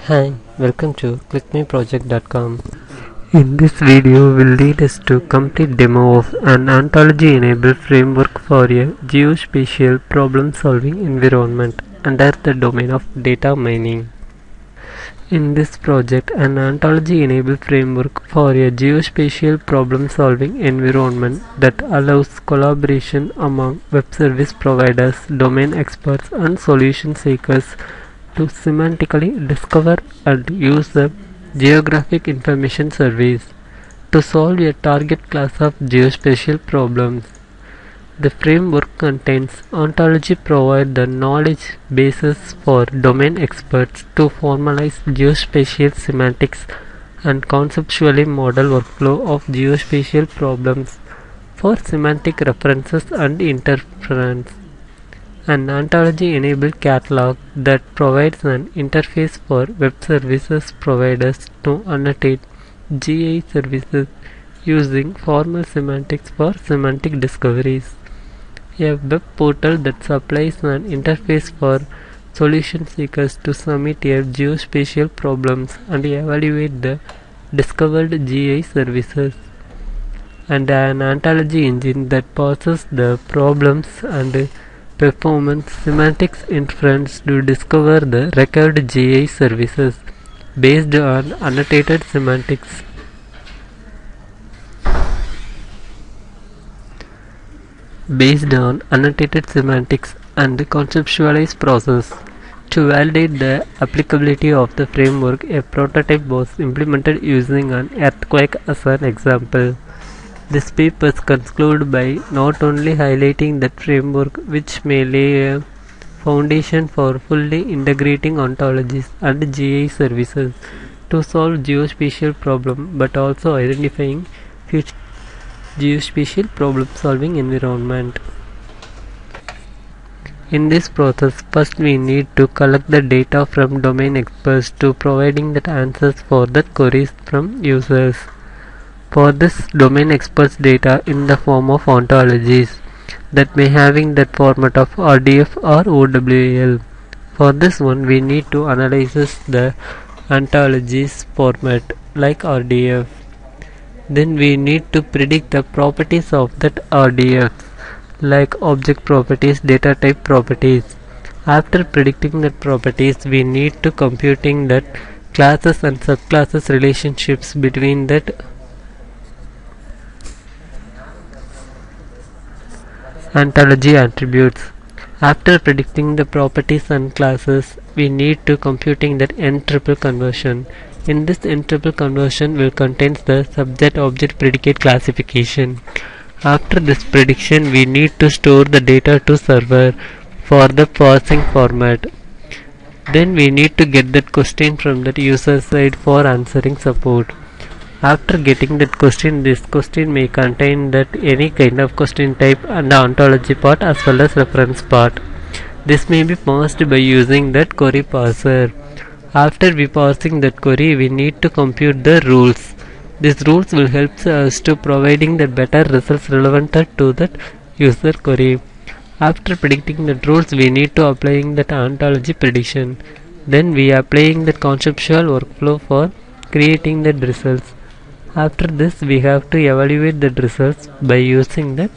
Hi, welcome to clickmeproject.com. In this video will lead us to complete demo of an ontology-enabled framework for a geospatial problem-solving environment under the domain of data mining. In this project, an ontology-enabled framework for a geospatial problem-solving environment that allows collaboration among web service providers, domain experts, and solution seekers to semantically discover and use the geographic information service to solve a target class of geospatial problems. The framework contains ontology provide the knowledge basis for domain experts to formalize geospatial semantics and conceptually model workflow of geospatial problems for semantic references and interference. An ontology-enabled catalog that provides an interface for web services providers to annotate GI services using formal semantics for semantic discoveries. A web portal that supplies an interface for solution seekers to submit their geospatial problems and evaluate the discovered GI services. And an ontology engine that parses the problems and performance semantics inference to discover the required GI services based on annotated semantics. And conceptualize process. To validate the applicability of the framework, a prototype was implemented using an earthquake as an example. This paper concludes by not only highlighting that framework which may lay a foundation for fully integrating ontologies and GI services to solve geospatial problems, but also identifying future geospatial problem-solving environment. In this process, first we need to collect the data from domain experts to providing the answers for the queries from users. For this, domain experts data in the form of ontologies that may having that format of RDF or OWL. For this one, we need to analyze the ontologies format like RDF. Then we need to predict the properties of that RDF like object properties, data type properties. After predicting the properties, we need to computing that classes and subclasses relationships between that ontology attributes. After predicting the properties and classes, we need to computing that n-triple conversion. In this n-triple conversion will contains the subject-object predicate classification. After this prediction, we need to store the data to server for the parsing format. Then we need to get that question from that user side for answering support. After getting that question, this question may contain that any kind of question type and the ontology part as well as reference part. This may be parsed by using that query parser. After we parsing that query, we need to compute the rules. These rules will help us to providing the better results relevant to that user query. After predicting the rules, we need to applying that ontology prediction. Then we are applying the conceptual workflow for creating the results. After this, we have to evaluate the results by using that.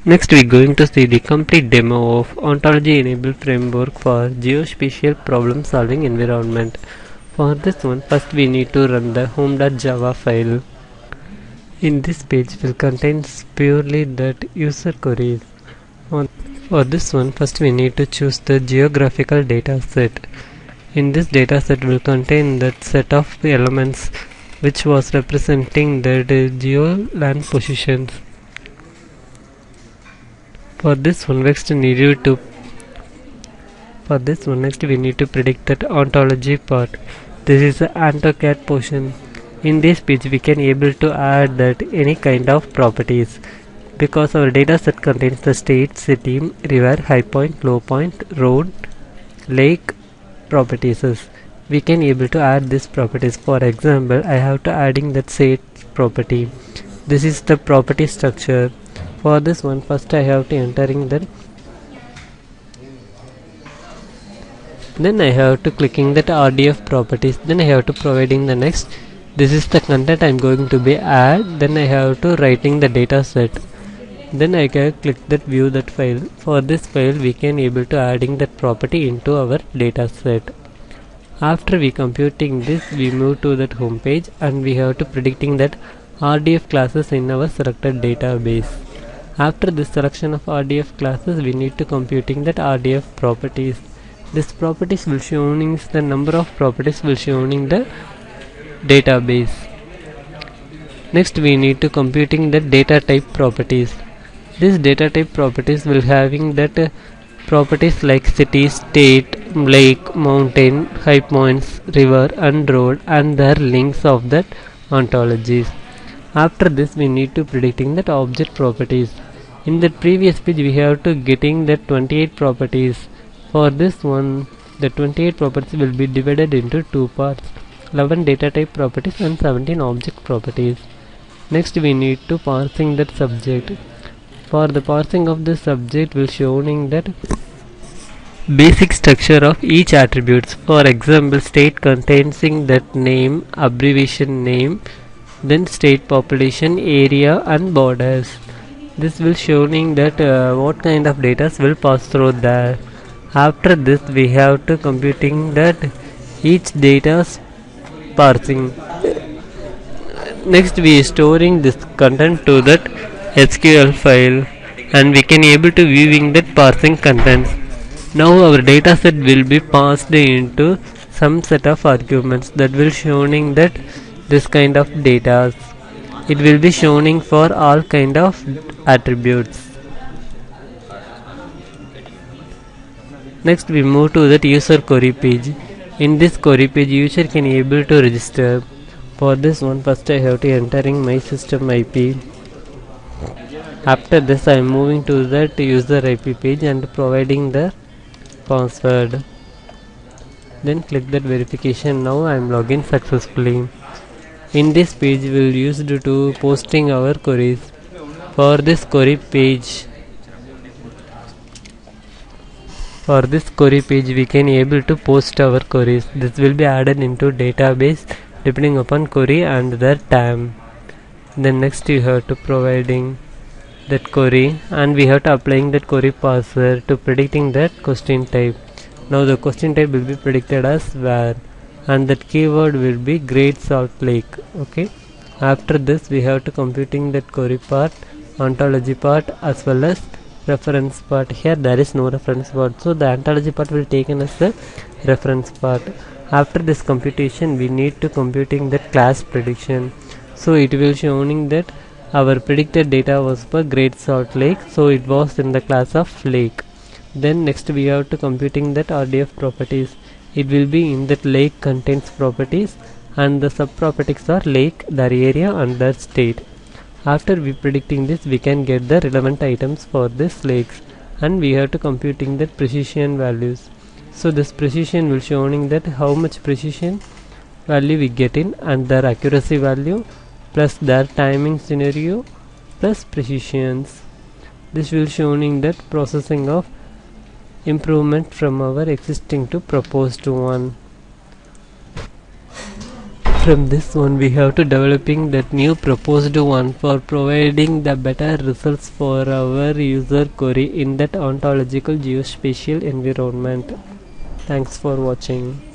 Next, we are going to see the complete demo of ontology-enabled framework for geospatial problem-solving environment. For this one, first we need to run the home.java file. In this page will contain purely that user queries. For this one, first we need to choose the geographical data set. In this data set will contain that set of elements which was representing the geo-land positions. For this one, next we need to predict that ontology part. This is the AutoCAD portion. In this page, we can able to add that any kind of properties because our data set contains the state, city, river, high point, low point, road, lake properties. We can able to add these properties. For example, I have to adding that state property. This is the property structure. For this one, first I have to entering the Then I have to clicking that RDF properties. Then I have to providing the next. This is the content I'm going to be add. Then I have to writing the data set. Then I can click that view that file. For this file we can able to adding that property into our data set. After we computing this, we move to that home page and we have to predicting that RDF classes in our selected database. After this selection of RDF classes, we need to computing that RDF properties. This properties will showing the number of properties will showing the database. Next we need to computing the data type properties. This data type properties will having that properties like city, state, lake, mountain, high points, river and road and their links of that ontologies. After this we need to predicting that object properties. In the previous page we have to getting that 28 properties. For this one the 28 properties will be divided into two parts, 11 data type properties and 17 object properties. Next we need to parsing that subject. For the parsing of the subject will showing that basic structure of each attributes. For example, state containing that name, abbreviation name, then state, population, area and borders. This will showing that what kind of data will pass through there. After this we have to computing that each data's parsing. Next we storing this content to that SQL file and we can able to viewing that parsing contents. Now our data set will be passed into some set of arguments that will showing that this kind of data. It will be showing for all kind of attributes. Next we move to that user query page. In this query page user can able to register. For this one first I have to entering my system IP. After this I am moving to that user IP page and providing the password. Then click that verification. Now I am logged in successfully. In this page we will use to posting our queries. For this query page we can able to post our queries. This will be added into database depending upon query and their time. Then next you have to providing that query and we have to applying that query parser to predicting that question type. Now the question type will be predicted as where and that keyword will be Great Salt Lake. Okay. After this we have to computing that query part, ontology part as well as reference part. Here there is no reference part, so the ontology part will taken as the reference part. After this computation we need to computing that class prediction. So it will showing that our predicted data was for Great Salt Lake, so it was in the class of lake. Then next we have to computing that RDF properties. It will be in that lake contains properties and the sub properties are lake, their area and their state. After we predicting this we can get the relevant items for this lakes and we have to computing that precision values. So this precision will showing that how much precision value we get in and their accuracy value plus their timing scenario plus precisions. This will showing that processing of improvement from our existing to proposed one. From this one we have to developing that new proposed one for providing the better results for our user query in that ontological geospatial environment. Thanks for watching.